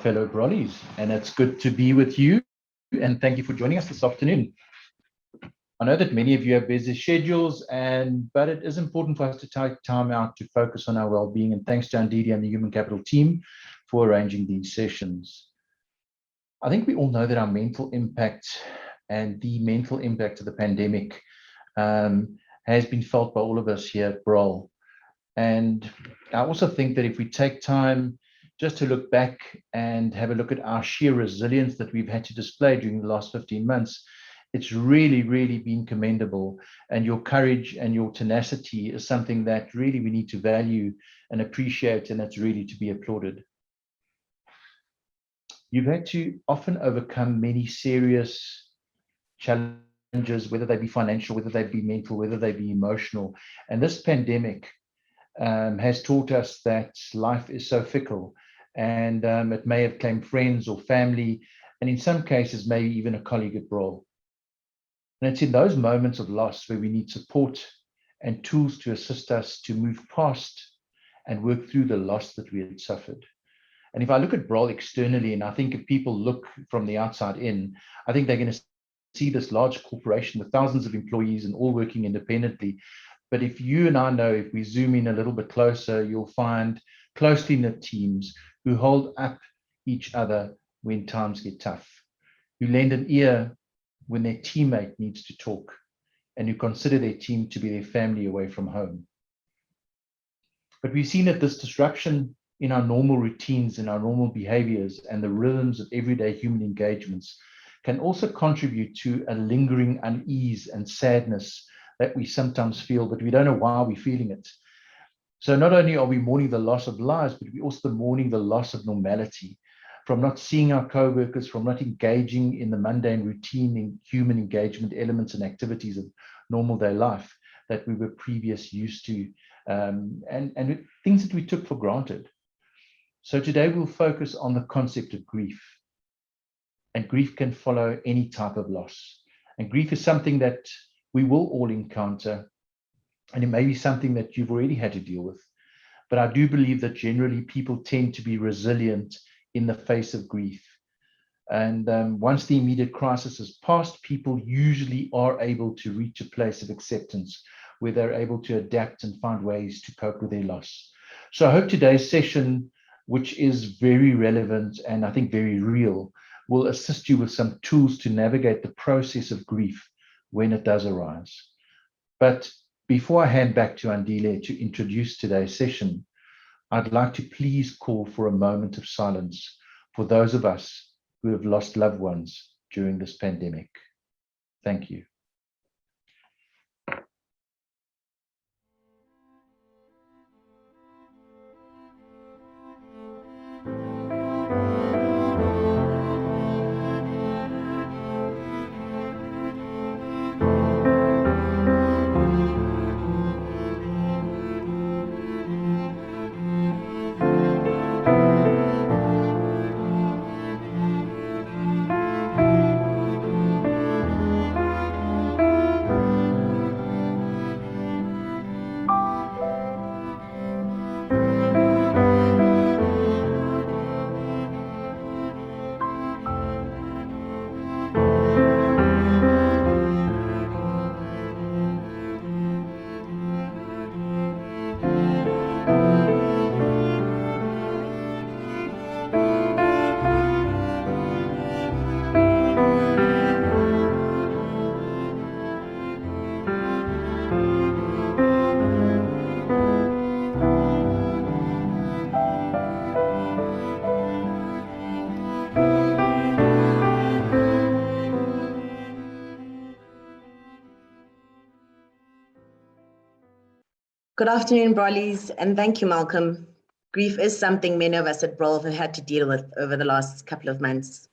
fellow Brollies, and it's good to be with you, and thank you for joining us this afternoon. I know that many of you have busy schedules, but it is important for us to take time out to focus on our well-being, and thanks to Andidi and the Human Capital team for arranging these sessions. I think we all know that our mental impact and the mental impact of the pandemic has been felt by all of us here at Brol. And I also think that if we take time just to look back and have a look at our sheer resilience that we've had to display during the last 15 months, it's really, really been commendable. And your courage and your tenacity is something that really we need to value and appreciate, and that's really to be applauded. You've had to often overcome many serious challenges, whether they be financial, whether they be mental, whether they be emotional. And this pandemic has taught us that life is so fickle, and it may have claimed friends or family, and in some cases, maybe even a colleague at Brol. And it's in those moments of loss where we need support and tools to assist us to move past and work through the loss that we had suffered. And if I look at Brol externally, and I think if people look from the outside in, I think they're going to see this large corporation with thousands of employees and all working independently. But if you and I know, if we zoom in a little bit closer, you'll find closely knit teams who hold up each other when times get tough, who lend an ear when their teammate needs to talk, and who consider their team to be their family away from home. But we've seen that this disruption in our normal routines, in our normal behaviors, and the rhythms of everyday human engagements can also contribute to a lingering unease and sadness that we sometimes feel, but we don't know why we're feeling it. So not only are we mourning the loss of lives, but we're also mourning the loss of normality, from not seeing our co-workers, from not engaging in the mundane routine in human engagement elements and activities of normal day life that we were previously used to, and things that we took for granted. So today we'll focus on the concept of grief. And grief can follow any type of loss. And grief is something that we will all encounter, and it may be something that you've already had to deal with. But I do believe that generally people tend to be resilient in the face of grief. And once the immediate crisis is past, people usually are able to reach a place of acceptance where they're able to adapt and find ways to cope with their loss. So I hope today's session, which is very relevant and I think very real, will assist you with some tools to navigate the process of grief when it does arise. But before I hand back to Andile to introduce today's session, I'd like to please call for a moment of silence for those of us who have lost loved ones during this pandemic. Thank you. Good afternoon, Brollies, and thank you, Malcolm. Grief is something many of us at Brol have had to deal with over the last couple of months.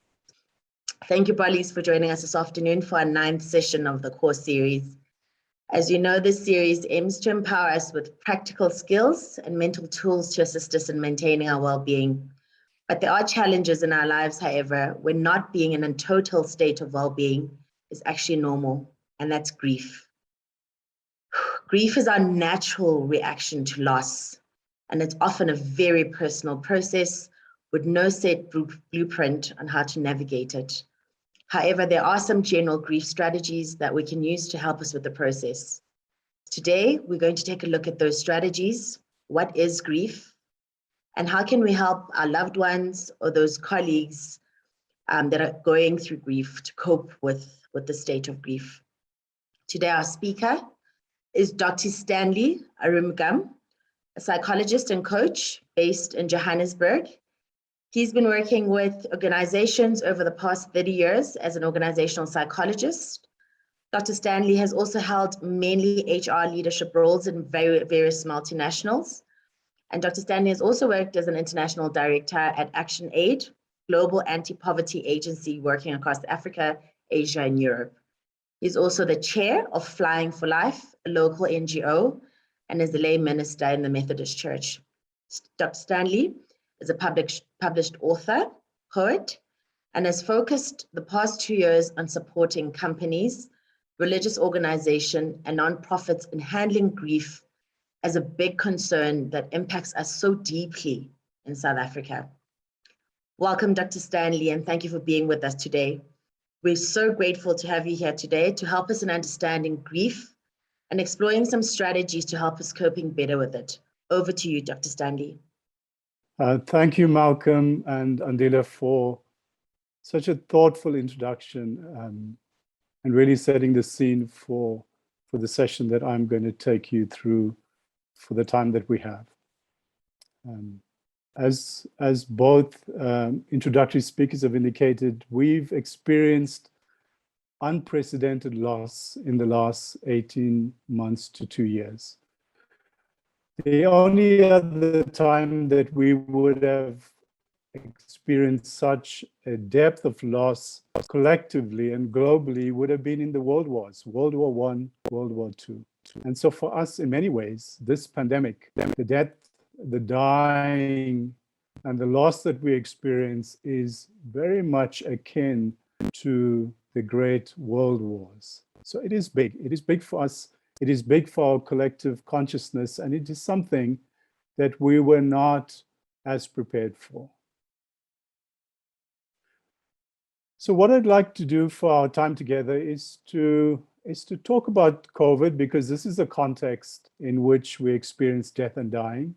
Thank you, Brollies, for joining us this afternoon for our 9th session of the course series. As you know, this series aims to empower us with practical skills and mental tools to assist us in maintaining our well-being. But there are challenges in our lives, however, when not being in a total state of well-being is actually normal, and that's grief. Grief is our natural reaction to loss, and it's often a very personal process with no set blueprint on how to navigate it. However, there are some general grief strategies that we can use to help us with the process. Today, we're going to take a look at those strategies. What is grief? And how can we help our loved ones or those colleagues that are going through grief to cope with the state of grief? Today, our speaker is Dr. Stanley Arumugam, a psychologist and coach based in Johannesburg. He's been working with organizations over the past 30 years as an organizational psychologist. Dr. Stanley has also held mainly HR leadership roles in various multinationals. And Dr. Stanley has also worked as an international director at Action Aid, global anti-poverty agency working across Africa, Asia, and Europe. He's also the chair of Flying for Life, a local NGO, and is the lay minister in the Methodist Church. Dr. Stanley is a published author, poet, and has focused the past 2 years on supporting companies, religious organizations, and nonprofits in handling grief as a big concern that impacts us so deeply in South Africa. Welcome, Dr. Stanley, and thank you for being with us today. We're so grateful to have you here today to help us in understanding grief and exploring some strategies to help us coping better with it. Over to you, Dr. Stanley. Thank you, Malcolm and Andila, for such a thoughtful introduction and really setting the scene for the session that I'm going to take you through for the time that we have. As both introductory speakers have indicated, we've experienced unprecedented loss in the last 18 months to 2 years. The only other time that we would have experienced such a depth of loss collectively and globally would have been in the world wars, World War I, World War II. And so for us, in many ways, this pandemic, the death, the dying, and the loss that we experience is very much akin to the great world wars. So it is big. It is big for us. It is big for our collective consciousness, and it is something that we were not as prepared for. So what I'd like to do for our time together is to talk about COVID, because this is the context in which we experience death and dying.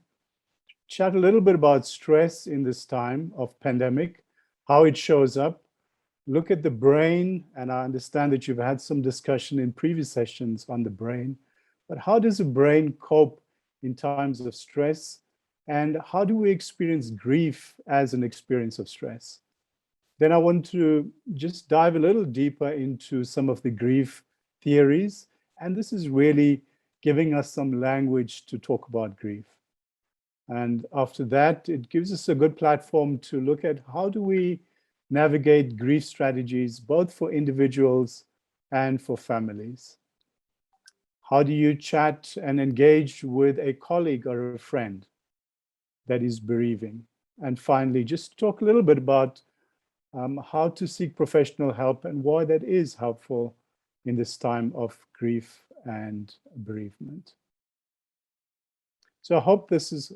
Chat a little bit about stress in this time of pandemic, how it shows up. Look at the brain, and I understand that you've had some discussion in previous sessions on the brain, but how does the brain cope in times of stress? And how do we experience grief as an experience of stress? Then I want to just dive a little deeper into some of the grief theories, and this is really giving us some language to talk about grief. And after that, it gives us a good platform to look at how do we navigate grief strategies, both for individuals and for families. How do you chat and engage with a colleague or a friend that is bereaving? And finally, just talk a little bit about how to seek professional help and why that is helpful in this time of grief and bereavement. So I hope this is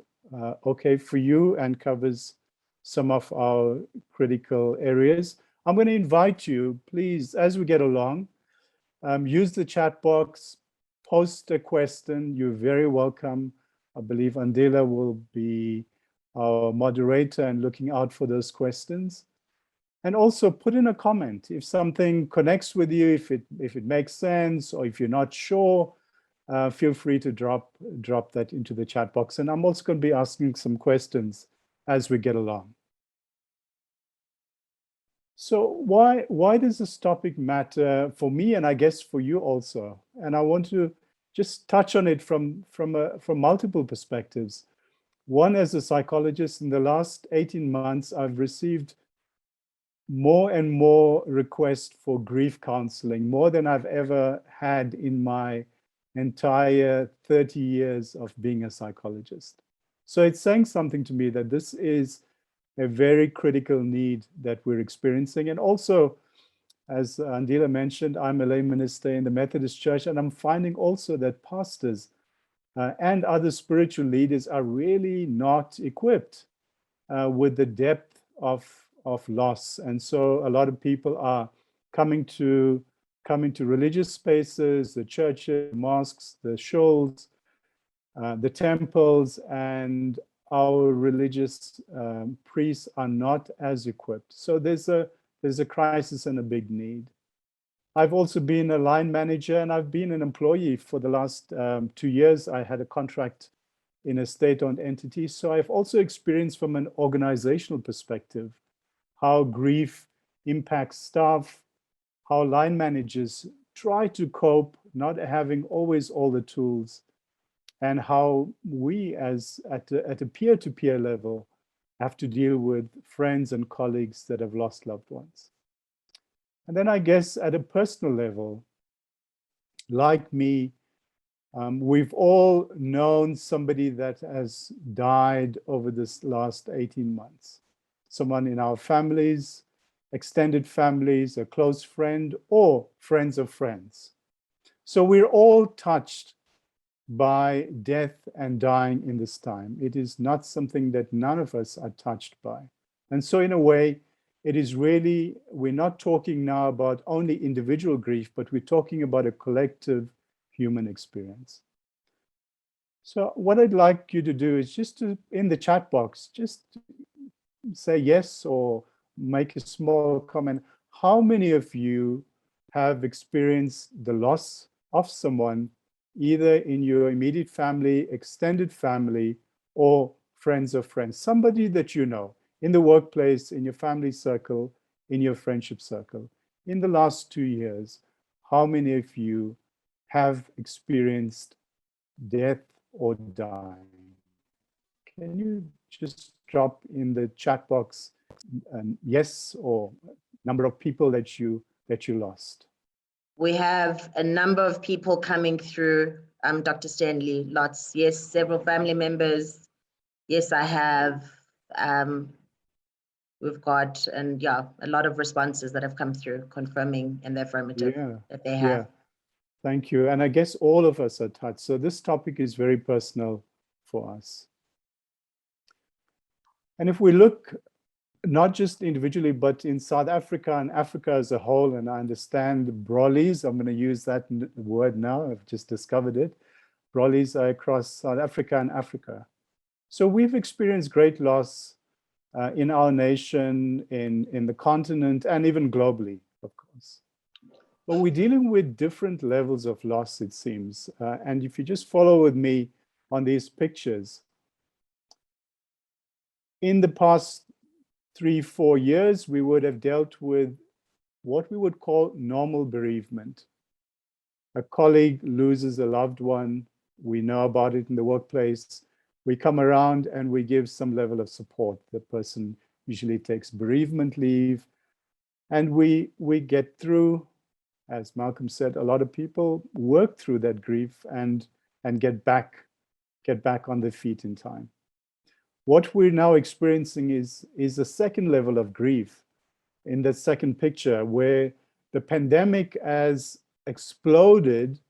okay for you and covers some of our critical areas. I'm going to invite you, please, as we get along, use the chat box, post a question. You're very welcome. I believe Andila will be our moderator and looking out for those questions. And also put in a comment if something connects with you, if it makes sense, or if you're not sure, feel free to drop that into the chat box. And I'm also going to be asking some questions as we get along. So why does this topic matter for me, and I guess for you also? And I want to just touch on it from multiple perspectives. One, as a psychologist, in the last 18 months, I've received more and more requests for grief counseling, more than I've ever had in my entire 30 years of being a psychologist. So it's saying something to me that this is a very critical need that we're experiencing. And also, as Andila mentioned, I'm a lay minister in the Methodist Church, and I'm finding also that pastors and other spiritual leaders are really not equipped with the depth of loss. And so a lot of people are coming to religious spaces, the churches, the mosques, the shuls, the temples, and our religious priests are not as equipped. So there's a crisis and a big need. I've also been a line manager, and I've been an employee for the last 2 years. I had a contract in a state-owned entity. So I've also experienced from an organizational perspective how grief impacts staff, how line managers try to cope, not having always all the tools, and how we as at a peer-to-peer level have to deal with friends and colleagues that have lost loved ones. And then I guess at a personal level, like me, we've all known somebody that has died over this last 18 months. Someone in our families, extended families, a close friend, or friends of friends. So we're all touched by death and dying in this time. It is not something that none of us are touched by. And so in a way, it is really, we're not talking now about only individual grief, but we're talking about a collective human experience. So what I'd like you to do is just to, in the chat box, just say yes or make a small comment. How many of you have experienced the loss of someone, either in your immediate family, extended family, or friends of friends, somebody that you know, in the workplace, in your family circle, in your friendship circle? In the last 2 years, how many of you have experienced death or dying? Can you just drop in the chat box yes or number of people that you lost? We have a number of people coming through, Dr. Stanley, lots. Yes, several family members. Yes, I have. We've got, and yeah, a lot of responses that have come through confirming in the affirmative that they have. Yeah, thank you. And I guess all of us are touched. So this topic is very personal for us. And if we look not just individually, but in South Africa and Africa as a whole, and I understand Brollies, I'm going to use that word now, I've just discovered it. Brollies are across South Africa and Africa. So we've experienced great loss in our nation, in the continent, and even globally, of course. But we're dealing with different levels of loss, it seems. And if you just follow with me on these pictures, in the past 3-4 years, we would have dealt with what we would call normal bereavement. A colleague loses a loved one. We know about it in the workplace. We come around and we give some level of support. The person usually takes bereavement leave, and we get through. As Malcolm said, a lot of people work through that grief and get back on their feet in time. What we're now experiencing is a second level of grief in the second picture, where the pandemic has exploded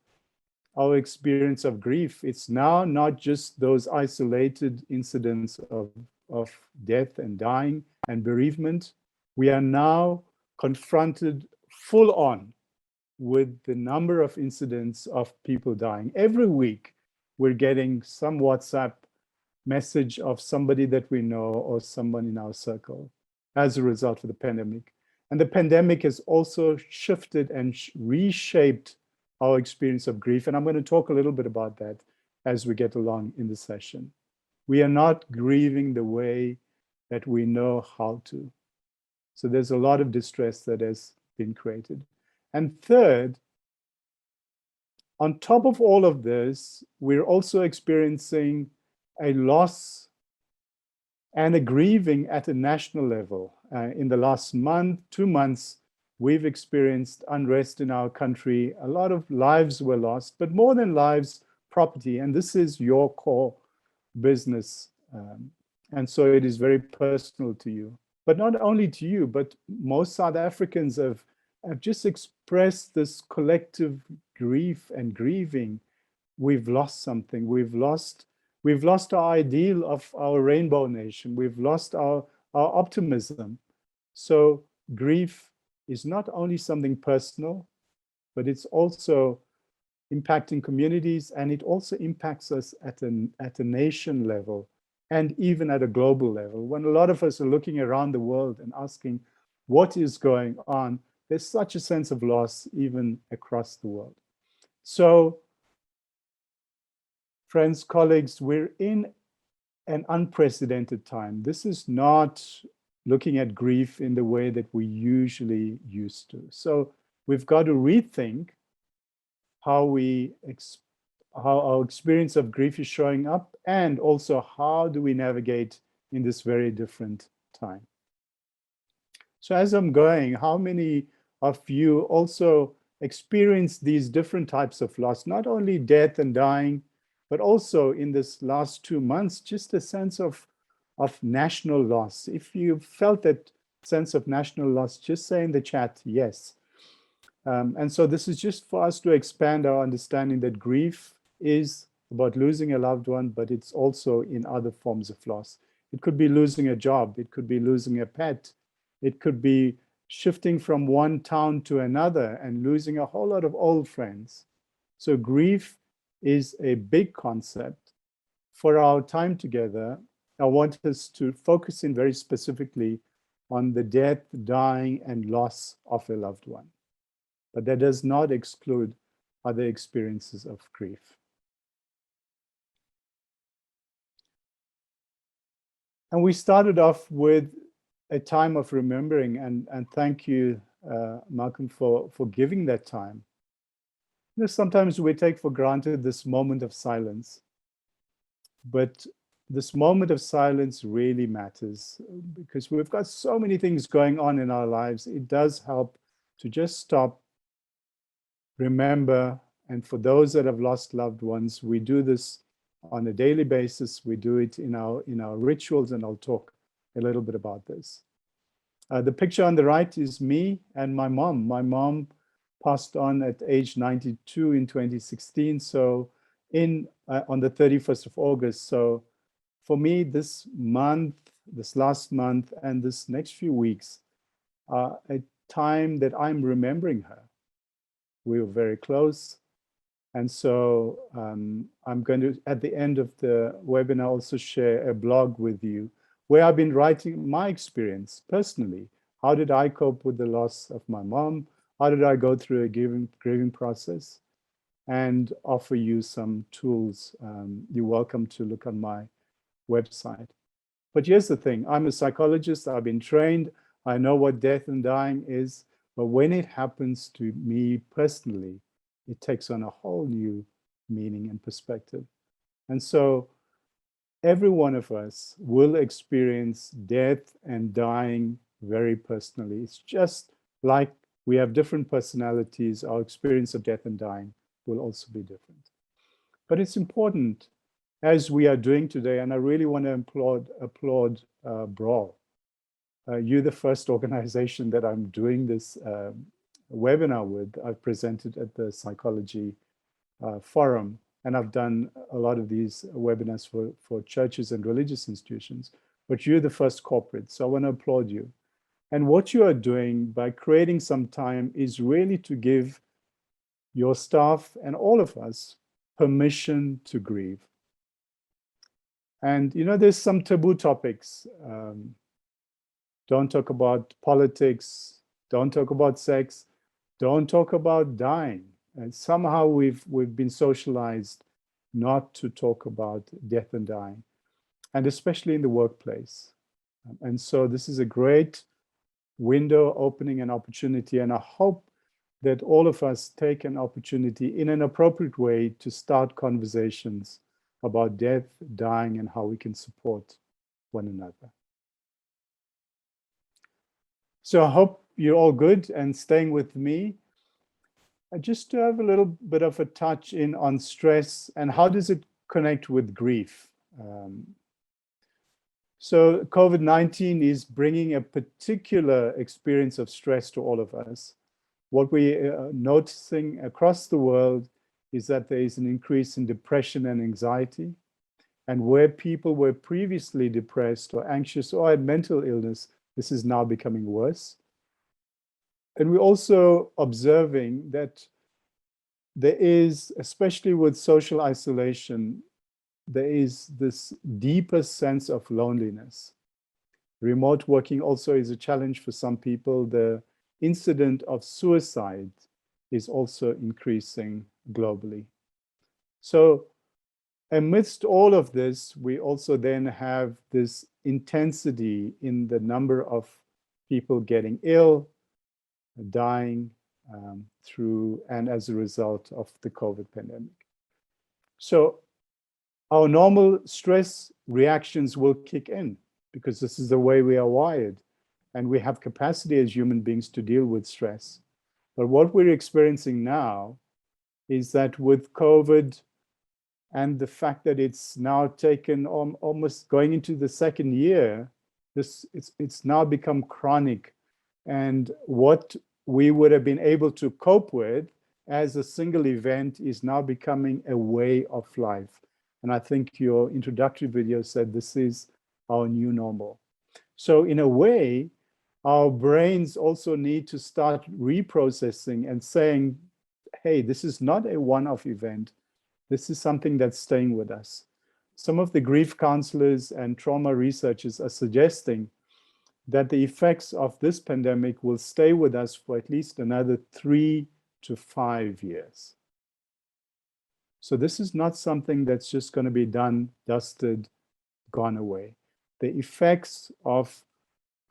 our experience of grief. It's now not just those isolated incidents of death and dying and bereavement. We are now confronted full on with the number of incidents of people dying. Every week, we're getting some WhatsApp message of somebody that we know or someone in our circle as a result of the pandemic. And the pandemic has also shifted and reshaped our experience of grief. And I'm going to talk a little bit about that as we get along in the session. We are not grieving the way that we know how to. So there's a lot of distress that has been created. And third, on top of all of this, we're also experiencing a loss and a grieving at a national level. In the last month, 2 months, we've experienced unrest in our country. A lot of lives were lost, but more than lives, property. And this is your core business. And so it is very personal to you. But not only to you, but most South Africans have just expressed this collective grief and grieving. We've lost something. We've lost We've lost our ideal of our rainbow nation. We've lost our optimism. So grief is not only something personal, but it's also impacting communities, and it also impacts us at a nation level and even at a global level. When a lot of us are looking around the world and asking what is going on, there's such a sense of loss even across the world. So, friends, colleagues, we're in an unprecedented time. This is not looking at grief in the way that we usually used to. So we've got to rethink how our experience of grief is showing up, and also how do we navigate in this very different time. So as I'm going, how many of you also experience these different types of loss, not only death and dying, but also in this last 2 months, just a sense of national loss? If you felt that sense of national loss, just say in the chat, yes. And so this is just for us to expand our understanding that grief is about losing a loved one, but it's also in other forms of loss. It could be losing a job, it could be losing a pet, it could be shifting from one town to another and losing a whole lot of old friends. So grief is a big concept. For our time together, I want us to focus in very specifically on the death, dying, and loss of a loved one. But that does not exclude other experiences of grief. And we started off with a time of remembering, and thank you, Malcolm, for giving that time. You know, sometimes we take for granted this moment of silence, but this moment of silence really matters, because we've got so many things going on in our lives. It does help to just stop, remember, and for those that have lost loved ones, we do this on a daily basis. We do it in our rituals, and I'll talk a little bit about this. The picture on the right is me and my mom. My mom passed on at age 92 in 2016, so on the 31st of August. So for me, this month, this last month, and this next few weeks are a time that I'm remembering her. We were very close. And so I'm going to, at the end of the webinar, also share a blog with you where I've been writing my experience personally. How did I cope with the loss of my mom? How did I go through a grieving process? And offer you some tools. You're welcome to look on my website. But here's the thing, I'm a psychologist, I've been trained, I know what death and dying is, but when it happens to me personally, it takes on a whole new meaning and perspective. And so every one of us will experience death and dying very personally. It's just like we have different personalities, our experience of death and dying will also be different. But it's important, as we are doing today, and I really want to applaud Brawl. You're the first organization that I'm doing this webinar with. I've presented at the Psychology Forum, and I've done a lot of these webinars for churches and religious institutions, but you're the first corporate, so I want to applaud you. And what you are doing by creating some time is really to give your staff and all of us permission to grieve. And you know, there's some taboo topics. Don't talk about politics, don't talk about sex, don't talk about dying. And somehow we've been socialized not to talk about death and dying, and especially in the workplace. And so this is a great window opening an opportunity, and I hope that all of us take an opportunity in an appropriate way to start conversations about death, dying, and how we can support one another. So I hope you're all good and staying with me. Just to have a little bit of a touch in on stress and how does it connect with grief. So COVID-19 is bringing a particular experience of stress to all of us. What we are noticing across the world is that there is an increase in depression and anxiety. And where people were previously depressed or anxious or had mental illness, this is now becoming worse. And we're also observing that there is, especially with social isolation, there is this deeper sense of loneliness. Remote working also is a challenge for some people. The incidence of suicide is also increasing globally. So amidst all of this, we also then have this intensity in the number of people getting ill, dying through and as a result of the COVID pandemic. So our normal stress reactions will kick in because this is the way we are wired, and we have capacity as human beings to deal with stress. But what we're experiencing now is that with COVID and the fact that it's now taken almost going into the second year, it's now become chronic. And what we would have been able to cope with as a single event is now becoming a way of life. And I think your introductory video said this is our new normal. So in a way, our brains also need to start reprocessing and saying, hey, this is not a one-off event. This is something that's staying with us. Some of the grief counselors and trauma researchers are suggesting that the effects of this pandemic will stay with us for at least another 3 to 5 years. So this is not something that's just going to be done, dusted, gone away. The effects of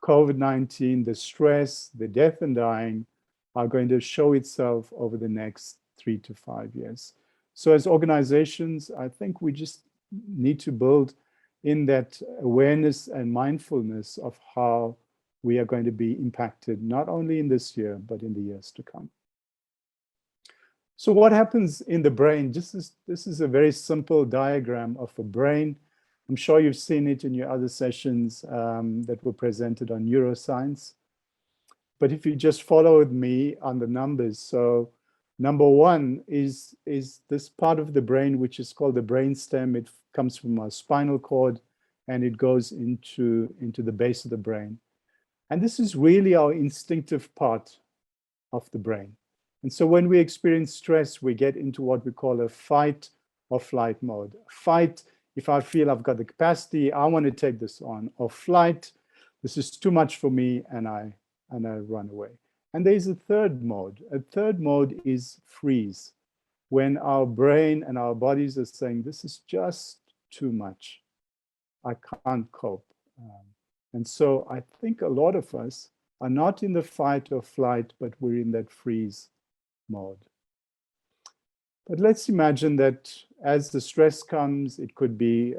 COVID-19, the stress, the death and dying are going to show itself over the next 3 to 5 years. So as organizations, I think we just need to build in that awareness and mindfulness of how we are going to be impacted, not only in this year, but in the years to come. So what happens in the brain? This is a very simple diagram of a brain. I'm sure you've seen it in your other sessions that were presented on neuroscience. But if you just follow with me on the numbers, so number 1 is this part of the brain, which is called the brainstem. It comes from our spinal cord and it goes into the base of the brain. And this is really our instinctive part of the brain. And so when we experience stress, we get into what we call a fight or flight mode. Fight, if I feel I've got the capacity, I want to take this on. Or flight, this is too much for me, and I run away. And there's a third mode. A third mode is freeze, when our brain and our bodies are saying, this is just too much. I can't cope. And so I think a lot of us are not in the fight or flight, but we're in that freeze mode. But let's imagine that as the stress comes, it could be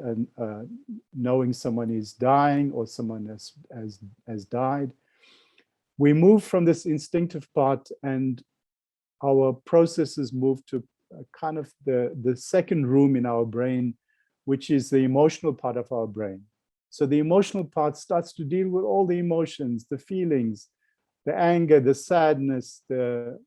knowing someone is dying or someone has died. We move from this instinctive part and our processes move to kind of the second room in our brain, which is the emotional part of our brain. So the emotional part starts to deal with all the emotions, the feelings, the anger, the sadness, the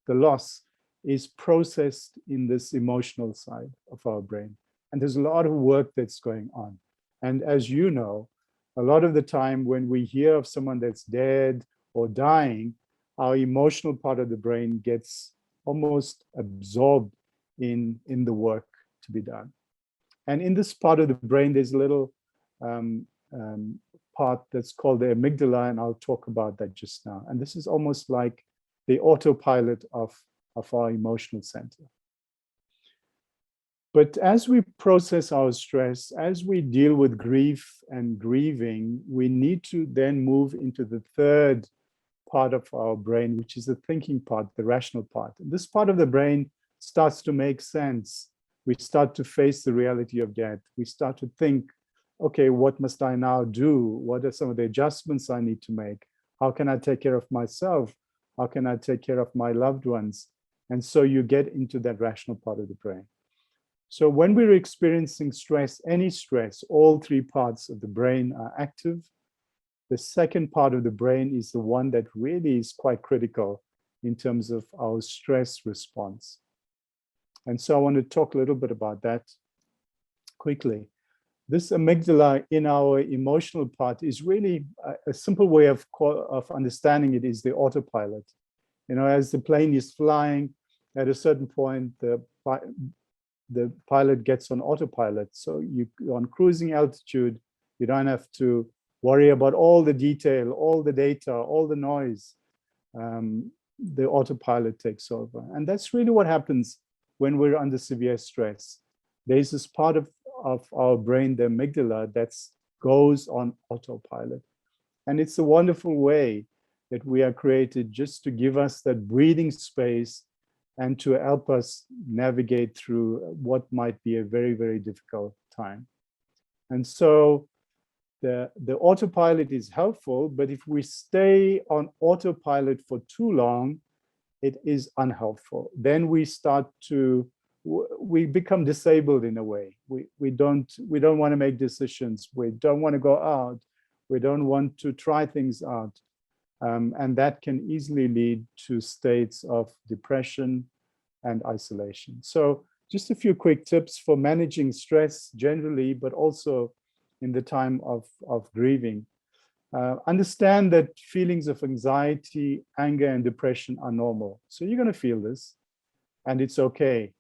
loss is processed in this emotional side of our brain. And there's a lot of work that's going on. And as you know, a lot of the time when we hear of someone that's dead or dying, our emotional part of the brain gets almost absorbed in the work to be done. And in this part of the brain, there's a little part that's called the amygdala, and I'll talk about that just now. And this is almost like the autopilot of our emotional center. But as we process our stress, as we deal with grief and grieving, we need to then move into the third part of our brain, which is the thinking part, the rational part. And this part of the brain starts to make sense. We start to face the reality of death. We start to think, okay, what must I now do? What are some of the adjustments I need to make? How can I take care of myself? How can I take care of my loved ones? And so you get into that rational part of the brain. So when we're experiencing stress, any stress, all three parts of the brain are active. The second part of the brain is the one that really is quite critical in terms of our stress response. And so I want to talk a little bit about that. quickly. This amygdala in our emotional part is really a simple way of understanding it is the autopilot. You know, as the plane is flying, at a certain point, the pilot gets on autopilot. So you're on cruising altitude, you don't have to worry about all the detail, all the data, all the noise. The autopilot takes over. And that's really what happens when we're under severe stress. There's this part of our brain, the amygdala, that goes on autopilot. And it's a wonderful way that we are created just to give us that breathing space and to help us navigate through what might be a very, very difficult time. And so the autopilot is helpful, but if we stay on autopilot for too long, it is unhelpful. Then we become disabled in a way. We don't want to make decisions. We don't want to go out. We don't want to try things out. And that can easily lead to states of depression and isolation. So just a few quick tips for managing stress generally, but also in the time of grieving. Understand that feelings of anxiety, anger, and depression are normal. So you're going to feel this, and it's okay.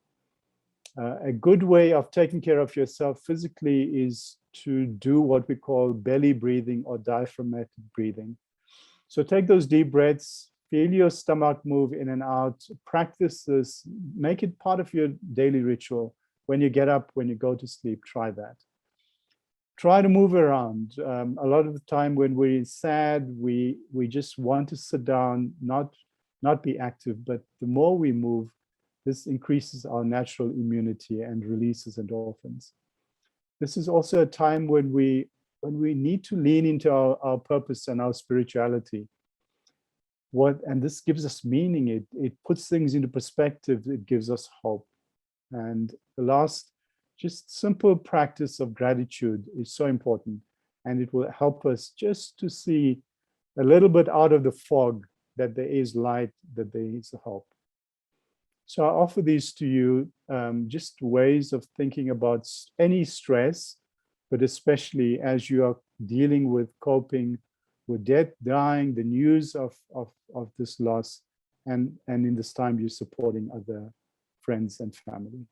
A good way of taking care of yourself physically is to do what we call belly breathing or diaphragmatic breathing. So take those deep breaths, feel your stomach move in and out, practice this, make it part of your daily ritual. When you get up, when you go to sleep, try that. Try to move around. A lot of the time when we're sad, we just want to sit down, not be active, but the more we move, this increases our natural immunity and releases endorphins. This is also a time when we need to lean into our purpose and our spirituality. And this gives us meaning. It puts things into perspective. It gives us hope. And the last, just simple practice of gratitude is so important. And it will help us just to see a little bit out of the fog that there is light, that there is hope. So I offer these to you, just ways of thinking about any stress, but especially as you are dealing with coping with death, dying, the news of this loss, and in this time you're supporting other friends and family.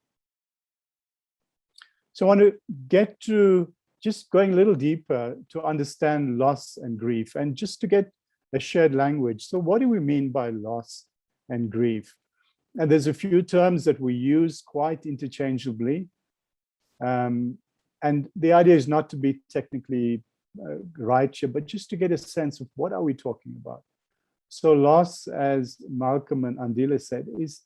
So I want to get to just going a little deeper to understand loss and grief, and just to get a shared language. So what do we mean by loss and grief? And there's a few terms that we use quite interchangeably. And the idea is not to be technically right here, but just to get a sense of what are we talking about. So loss, as Malcolm and Andile said, is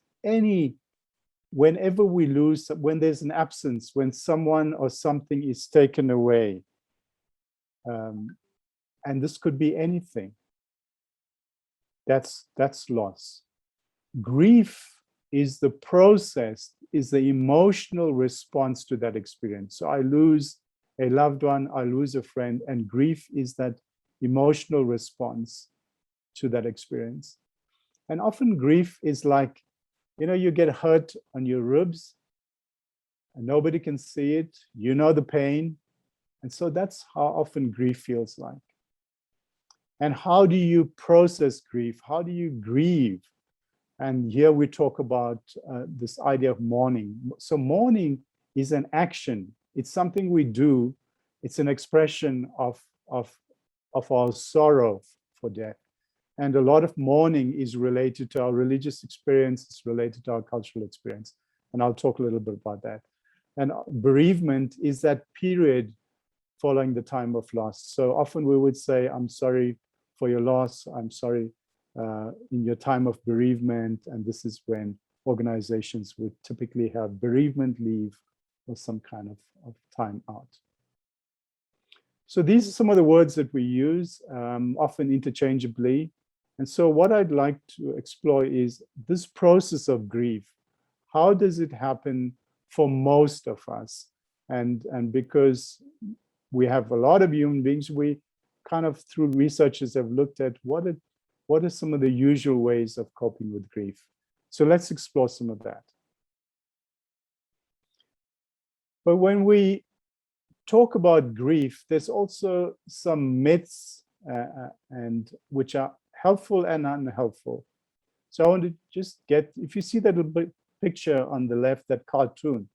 whenever we lose, when there's an absence, when someone or something is taken away. And this could be anything. That's loss. Grief is the process, is the emotional response to that experience. So I lose a loved one, I lose a friend, and grief is that emotional response to that experience. And often grief is like, you get hurt on your ribs and nobody can see it, the pain. And so that's how often grief feels like. And how do you process grief? How do you grieve? And here we talk about this idea of mourning. So mourning is an action. It's something we do. It's an expression of our sorrow for death. And a lot of mourning is related to our religious experience. It's related to our cultural experience. And I'll talk a little bit about that. And bereavement is that period following the time of loss. So often we would say, I'm sorry for your loss. I'm sorry in your time of bereavement. And this is when organizations would typically have bereavement leave or some kind of time out. So these are some of the words that we use, often interchangeably. And so what I'd like to explore is this process of grief. How does it happen for most of us? And because we have a lot of human beings, we kind of, through researchers, have looked at what are some of the usual ways of coping with grief. So let's explore some of that. But when we talk about grief, there's also some myths and which are helpful and unhelpful. So I want to just get, if you see that little picture on the left, that cartoon,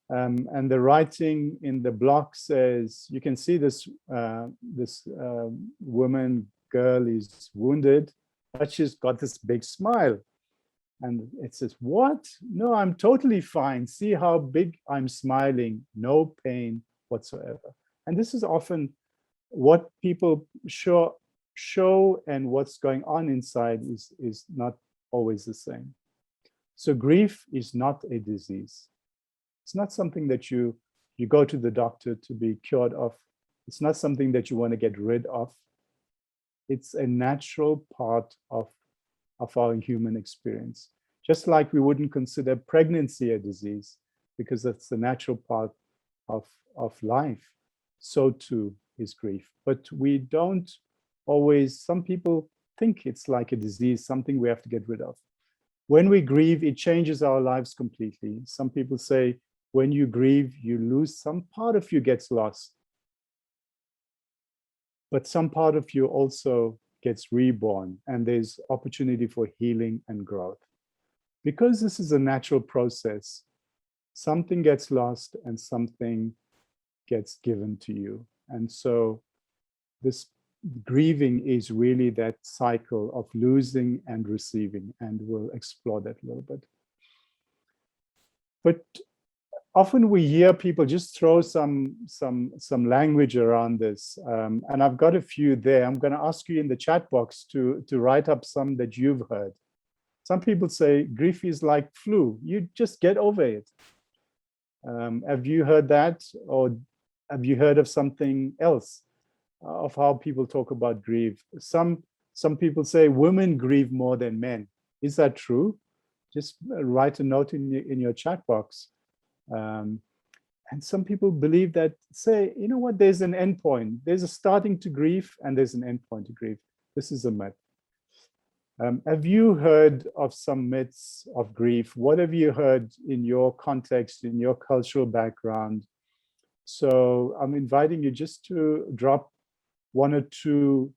and the writing in the block says, you can see this woman, girl is wounded, but she's got this big smile. And it says, what? No, I'm totally fine. See how big I'm smiling, no pain whatsoever. And this is often what people show and what's going on inside is not always the same. So grief is not a disease. It's not something that you go to the doctor to be cured of. It's not something that you want to get rid of. It's a natural part of our human experience. Just like we wouldn't consider pregnancy a disease because that's the natural part of life, so too is grief. But we don't always, some people think it's like a disease, something we have to get rid of. When we grieve, it changes our lives completely. Some people say, when you grieve, you lose, some part of you gets lost. But some part of you also gets reborn, and there's opportunity for healing and growth. Because this is a natural process, something gets lost and something gets given to you. And so this grieving is really that cycle of losing and receiving, and we'll explore that a little bit. But often we hear people just throw some language around this, and I've got a few there. I'm going to ask you in the chat box to write up some that you've heard. Some people say grief is like flu. You just get over it. Have you heard that, or have you heard of something else of how people talk about grief? Some people say women grieve more than men. Is that true? Just write a note in your chat box. And some people believe that, say, you know what, there's an end point. There's a starting to grief and there's an end point to grief. This is a myth. Have you heard of some myths of grief? What have you heard in your context, in your cultural background? So I'm inviting you just to drop one or two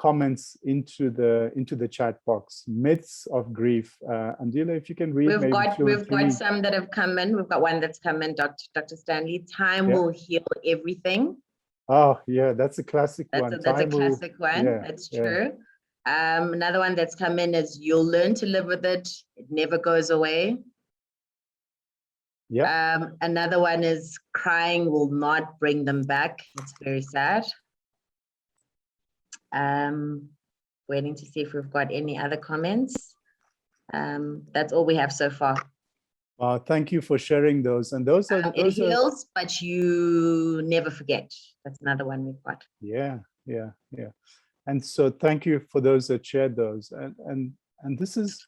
comments into the chat box. Myths of grief. Andila, if you can read, We've maybe got some that have come in. We've got one that's come in, Dr. Stanley. Time will heal everything. Oh yeah, that's a classic one. That's a classic one. Yeah, That's true. Another one that's come in is you'll learn to live with it. It never goes away. Yeah. Another one is crying will not bring them back. It's very sad. Waiting to see if we've got any other comments. That's all we have so far. Thank you for sharing those. And those are it heals, but you never forget. That's another one we've got. Yeah. And so thank you for those that shared those. And this is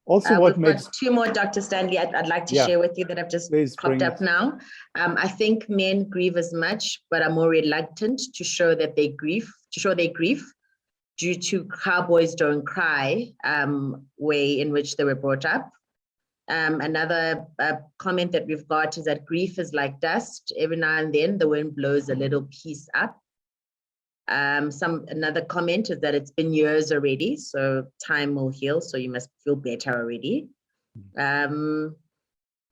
also what makes... Got two more, Dr. Stanley, I'd like to share with you that have just popped up now. I think men grieve as much, but are more reluctant to show that they grieve, due to cowboys don't cry way in which they were brought up. Another comment that we've got is that grief is like dust. Every now and then the wind blows a little piece up. Another comment is that it's been years already, so time will heal, so you must feel better already.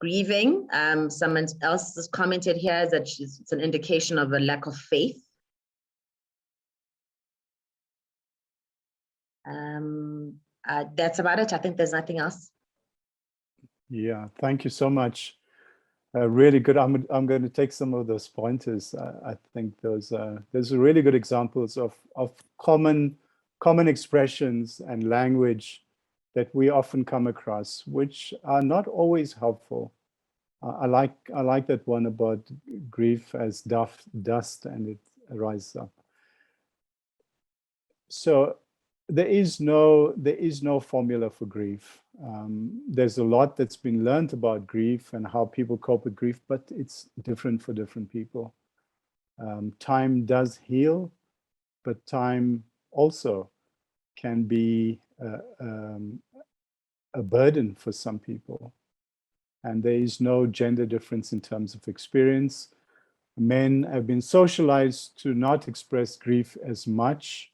Grieving, someone else has commented here is that it's an indication of a lack of faith. That's about it. I think there's nothing else. Yeah, thank you so much. Really good. I'm going to take some of those pointers. I think those really good examples of common expressions and language that we often come across, which are not always helpful. I like that one about grief as dust and it rises up. So there is no formula for grief. There's a lot that's been learned about grief and how people cope with grief, but it's different for different people. Time does heal, but time also can be a burden for some people. and there is no gender difference in terms of experience. Men have been socialized to not express grief as much,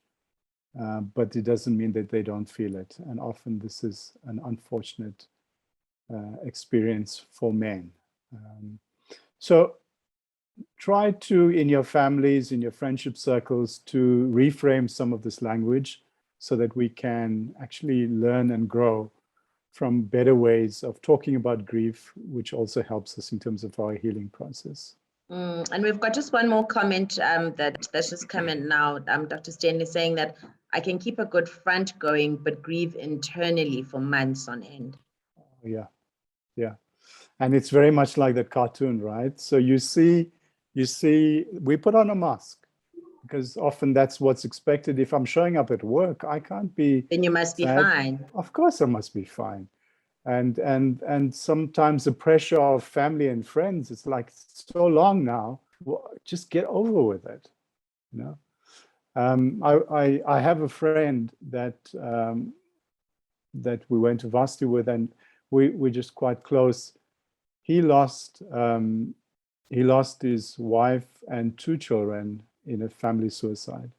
but it doesn't mean that they don't feel it. And often this is an unfortunate experience for men. So try to, in your families, in your friendship circles, to reframe some of this language so that we can actually learn and grow from better ways of talking about grief, which also helps us in terms of our healing process. And we've got just one more comment that's just come in now. Dr. Stanley saying that I can keep a good front going, but grieve internally for months on end. Yeah, yeah. And it's very much like that cartoon, right? So you see, we put on a mask because often that's what's expected. If I'm showing up at work, I can't be. Then you must be sad. fine. Of course I must be fine. And sometimes the pressure of family and friends, it's like so long now, well, just get over with it, you know. I have a friend that that we went to varsity with, and we're just quite close. He lost his wife and 2 children in a family suicide.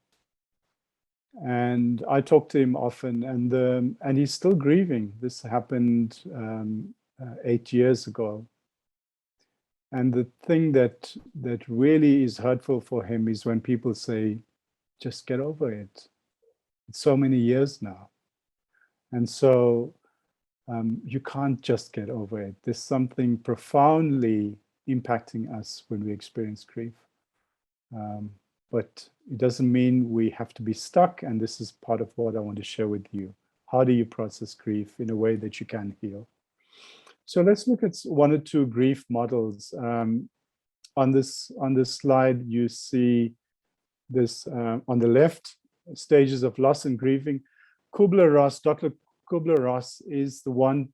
And I talk to him often, and he's still grieving. This happened 8 years ago. And the thing that really is hurtful for him is when people say, just get over it. It's so many years now. And so you can't just get over it. There's something profoundly impacting us when we experience grief. But it doesn't mean we have to be stuck, and this is part of what I want to share with you. How do you process grief in a way that you can heal? So let's look at 1 or 2 grief models. On this slide, you see this on the left, stages of loss and grieving. Kubler-Ross, Dr. Kubler-Ross is the one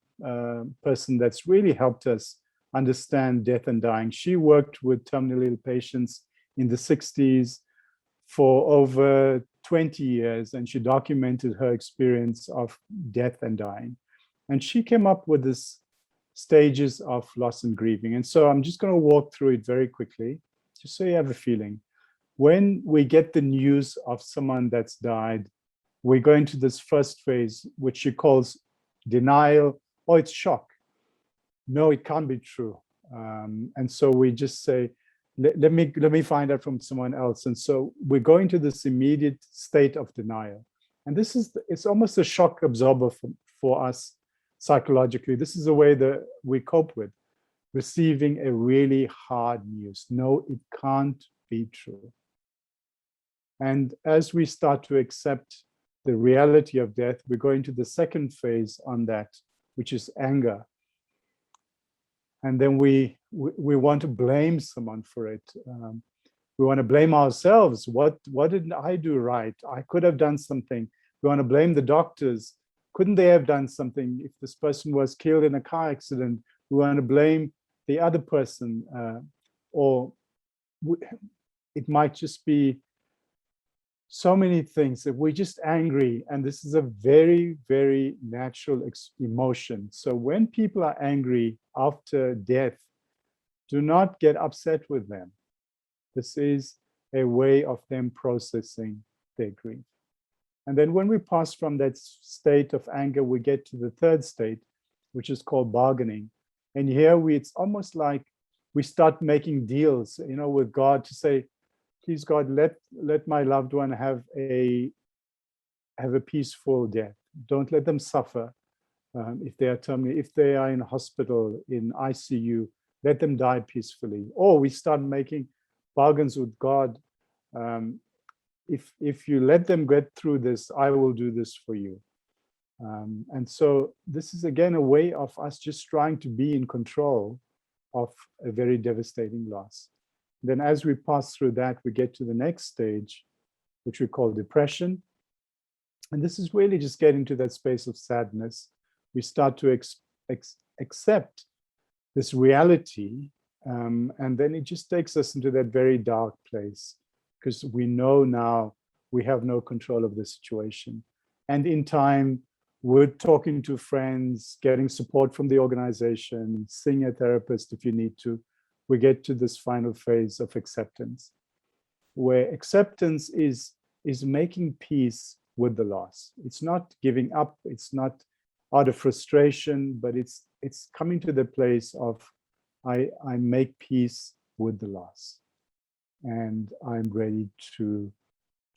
person that's really helped us understand death and dying. She worked with terminally ill patients in the 60s for over 20 years, and she documented her experience of death and dying. And she came up with this stages of loss and grieving. And so I'm just going to walk through it very quickly, just so you have a feeling. When we get the news of someone that's died, we go into this first phase, which she calls denial, or it's shock. No, it can't be true. And so we just say, let me find out from someone else. And so we're going to this immediate state of denial. And it's almost a shock absorber for us psychologically. This is a way that we cope with receiving a really hard news. No, it can't be true. And as we start to accept the reality of death, we go into the second phase on that, which is anger. And then we want to blame someone for it. We want to blame ourselves. What didn't I do right? I could have done something. We want to blame the doctors. Couldn't they have done something? If this person was killed in a car accident, we want to blame the other person. It might just be so many things that we're just angry. And this is a very, very natural emotion. So when people are angry after death, do not get upset with them. This is a way of them processing their grief. And then when we pass from that state of anger, we get to the third state, which is called bargaining. And here it's almost like we start making deals, with God to say, please God, let my loved one have a peaceful death. Don't let them suffer. If they are in hospital, in ICU, let them die peacefully. Or we start making bargains with God. If you let them get through this, I will do this for you. And so this is again a way of us just trying to be in control of a very devastating loss. Then as we pass through that, we get to the next stage, which we call depression. And this is really just getting to that space of sadness. We start to accept this reality, and then it just takes us into that very dark place, because we know now we have no control of the situation. And in time, we're talking to friends, getting support from the organization, seeing a therapist if you need to. We get to this final phase of acceptance, where acceptance is making peace with the loss. It's not giving up, it's not out of frustration, but it's coming to the place of I make peace with the loss, and I'm ready to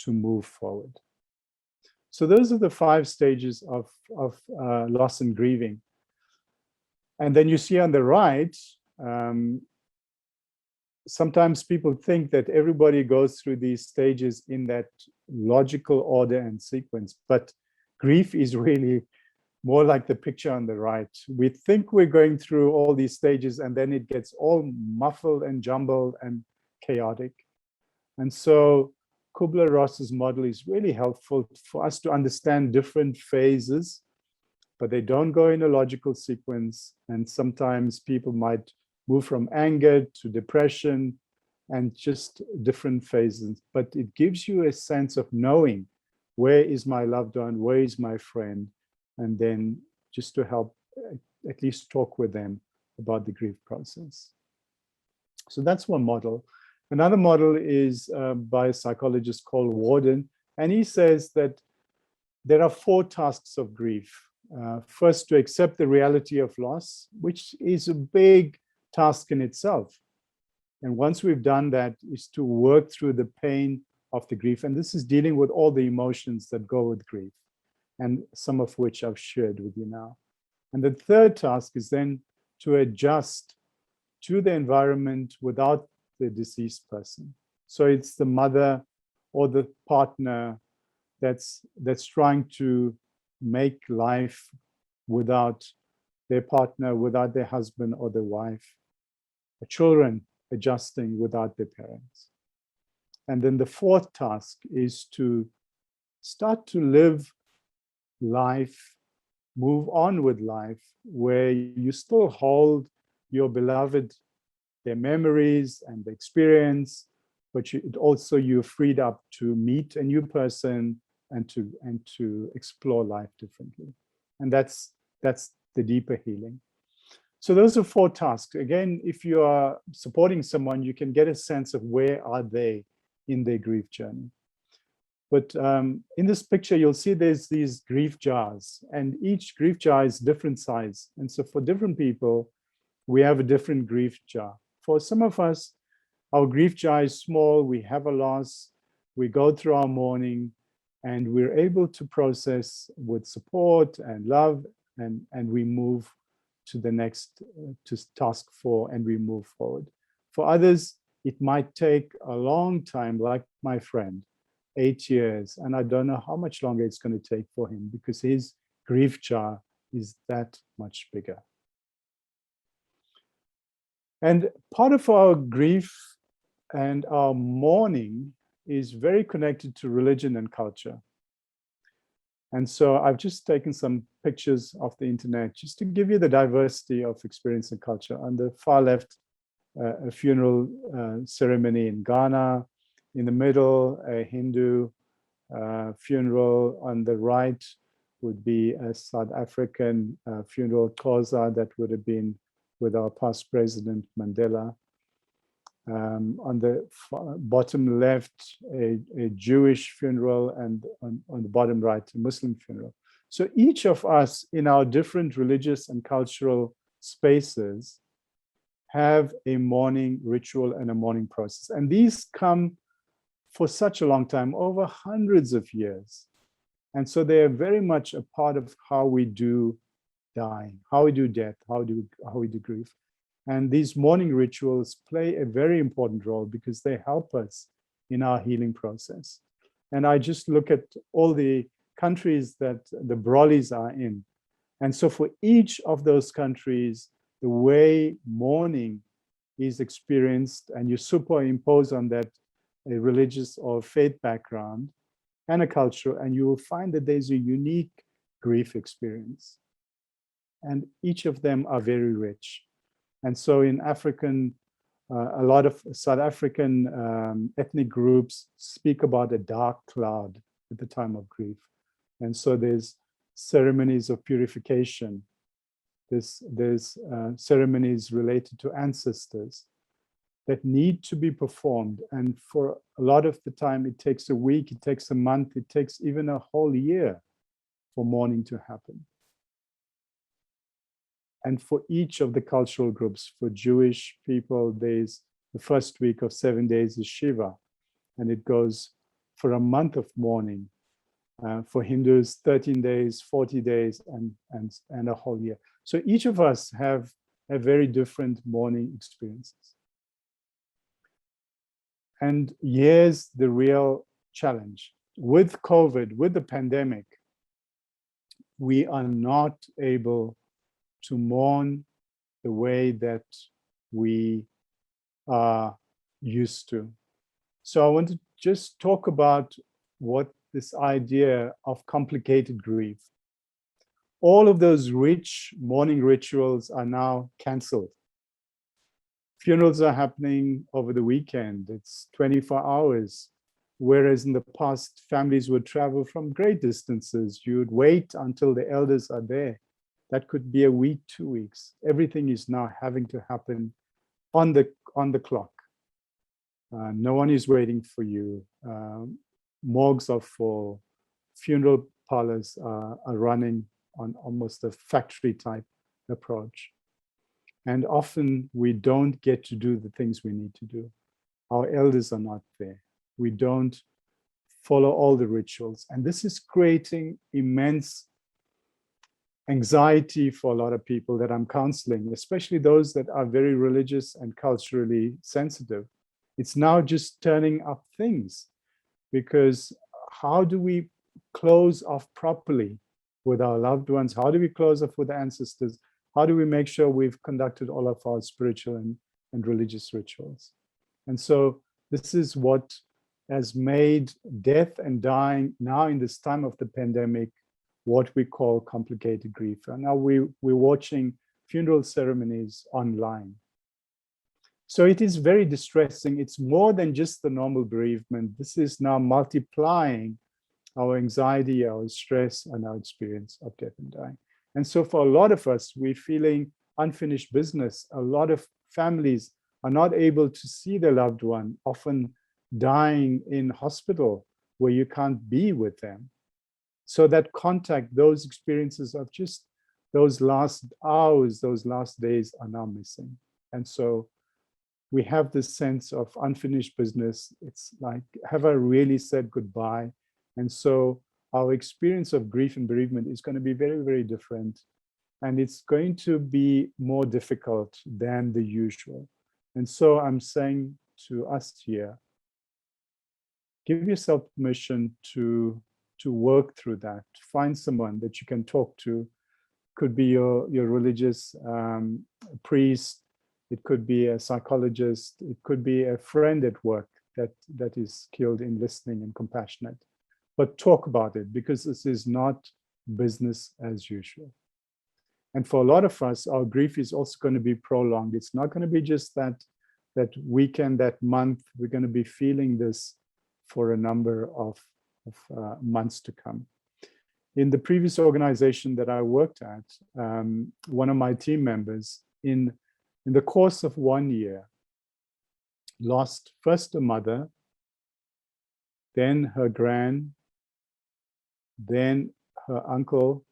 move forward. So those are the 5 stages of loss and grieving. And then you see on the right, sometimes people think that everybody goes through these stages in that logical order and sequence, but grief is really more like the picture on the right. We think we're going through all these stages, and then it gets all muffled and jumbled and chaotic. And so Kubler-Ross's model is really helpful for us to understand different phases, but they don't go in a logical sequence. And sometimes people might move from anger to depression and just different phases. But it gives you a sense of knowing, where is my loved one, where is my friend, and then just to help at least talk with them about the grief process. So that's one model. Another model is by a psychologist called Warden, and he says that there are 4 tasks of grief. First, to accept the reality of loss, which is a big task in itself. And once we've done that, is to work through the pain of the grief. And this is dealing with all the emotions that go with grief, and some of which I've shared with you now. And the third task is then to adjust to the environment without the deceased person. So it's the mother or the partner that's trying to make life without their partner, without their husband or their wife. The children adjusting without their parents. And then the 4th task is to start to live life, move on with life, where you still hold your beloved, their memories and the experience, but you're freed up to meet a new person and to explore life differently. And that's the deeper healing. So those are 4 tasks. Again, if you are supporting someone, you can get a sense of where are they in their grief journey. But in this picture, you'll see there's these grief jars, and each grief jar is different size. And so for different people, we have a different grief jar. For some of us, our grief jar is small, we have a loss, we go through our mourning, and we're able to process with support and love, and we move to the next, to task 4, and we move forward. For others, it might take a long time, like my friend, 8 years, and I don't know how much longer it's going to take for him, because his grief jar is that much bigger. And part of our grief and our mourning is very connected to religion and culture. And so I've just taken some pictures of the internet just to give you the diversity of experience and culture. On the far left, a funeral ceremony in Ghana. In the middle, a Hindu funeral. On the right would be a South African funeral, Xhosa, that would have been with our past president, Mandela. On the bottom left, a Jewish funeral, and on the bottom right, a Muslim funeral. So each of us in our different religious and cultural spaces have a mourning ritual and a mourning process. And these come for such a long time, over hundreds of years. And so they are very much a part of how we do dying, how we do death, how we do grief. And these mourning rituals play a very important role because they help us in our healing process. And I just look at all the countries that the Brollies are in. And so for each of those countries, the way mourning is experienced, and you superimpose on that a religious or faith background and a culture, and you will find that there's a unique grief experience. And each of them are very rich. And so in African, a lot of South African ethnic groups speak about a dark cloud at the time of grief. And so there's ceremonies of purification. There's ceremonies related to ancestors that need to be performed. And for a lot of the time, it takes a week, it takes a month, it takes even a whole year for mourning to happen. And for each of the cultural groups, for Jewish people, there's the first week of 7 days is Shiva, and it goes for a month of mourning. For Hindus, 13 days, 40 days, and a whole year. So each of us have very different mourning experiences. And here's the real challenge. With COVID, with the pandemic, we are not able to mourn the way that we are used to. So I want to just talk about what this idea of complicated grief. All of those rich mourning rituals are now canceled. Funerals are happening over the weekend. It's 24 hours. Whereas in the past, families would travel from great distances. You'd wait until the elders are there. That could be a week, 2 weeks. Everything is now having to happen on the clock. No one is waiting for you. Morgues are full. Funeral parlors are running on almost a factory type approach. And often we don't get to do the things we need to do. Our elders are not there. We don't follow all the rituals. And this is creating immense anxiety for a lot of people that I'm counseling, especially those that are very religious and culturally sensitive. It's now just turning up things, because how do we close off properly with our loved ones? How do we close off with the ancestors? How do we make sure we've conducted all of our spiritual and religious rituals? And so this is what has made death and dying now in this time of the pandemic what we call complicated grief. And now we're watching funeral ceremonies online. So it is very distressing. It's more than just the normal bereavement. This is now multiplying our anxiety, our stress, and our experience of death and dying. And so for a lot of us, we're feeling unfinished business. A lot of families are not able to see their loved one, often dying in hospital where you can't be with them. So that contact, those experiences of just those last hours, those last days are now missing. And so we have this sense of unfinished business. It's like, have I really said goodbye? And so our experience of grief and bereavement is going to be very, very different. And it's going to be more difficult than the usual. And so I'm saying to us here, give yourself permission to work through that. Find someone that you can talk to. Could be your religious priest. It could be a psychologist. It could be a friend at work that is skilled in listening and compassionate. But talk about it, because this is not business as usual. And for a lot of us, our grief is also going to be prolonged. It's not going to be just that weekend, that month. We're going to be feeling this for a number of months to come. In the previous organization that I worked at, one of my team members, in the course of 1 year, lost first a mother, then her gran, then her uncle,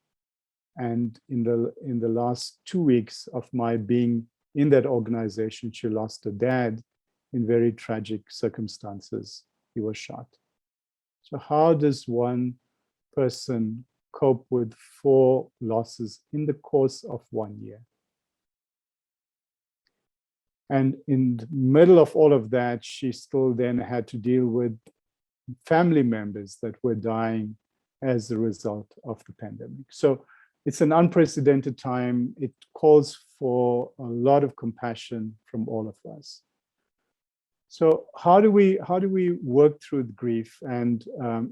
and in the last 2 weeks of my being in that organization, she lost a dad in very tragic circumstances. He was shot. So how does one person cope with 4 losses in the course of 1 year? And in the middle of all of that, she still then had to deal with family members that were dying as a result of the pandemic. So it's an unprecedented time. It calls for a lot of compassion from all of us. So how do we work through the grief? And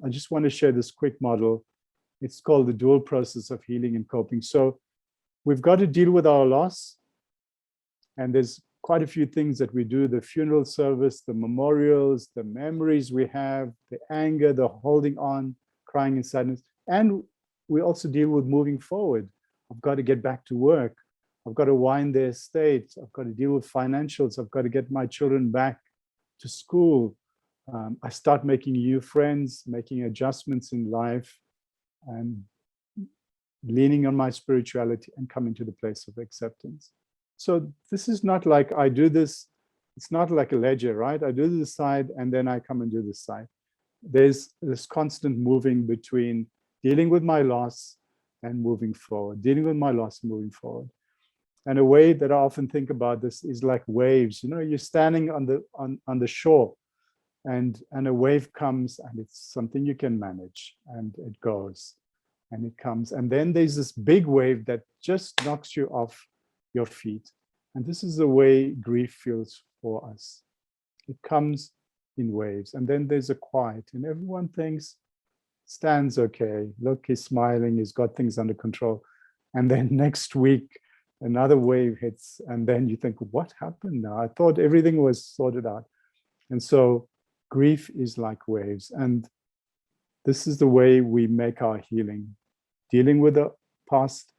I just want to share this quick model. It's called the dual process of healing and coping. So we've got to deal with our loss. And there's quite a few things that we do: the funeral service, the memorials, the memories we have, the anger, the holding on, crying in sadness. And we also deal with moving forward. I've got to get back to work. I've got to wind their estate. I've got to deal with financials. I've got to get my children back to school. I start making new friends, making adjustments in life, and leaning on my spirituality and coming to the place of acceptance. So this is not like I do this, it's not like a ledger, right? I do this side and then I come and do this side. There's this constant moving between dealing with my loss and moving forward, dealing with my loss and moving forward. And a way that I often think about this is like waves. You know, you're standing on the shore, and a wave comes, and it's something you can manage, and it goes and it comes, and then there's this big wave that just knocks you off your feet. And this is the way grief feels for us. It comes in waves, and then there's a quiet, and everyone thinks Stan's okay, look, he's smiling, he's got things under control. And then next week another wave hits, and then you think, what happened now? I thought everything was sorted out. And so grief is like waves, and this is the way we make our healing, dealing with the past,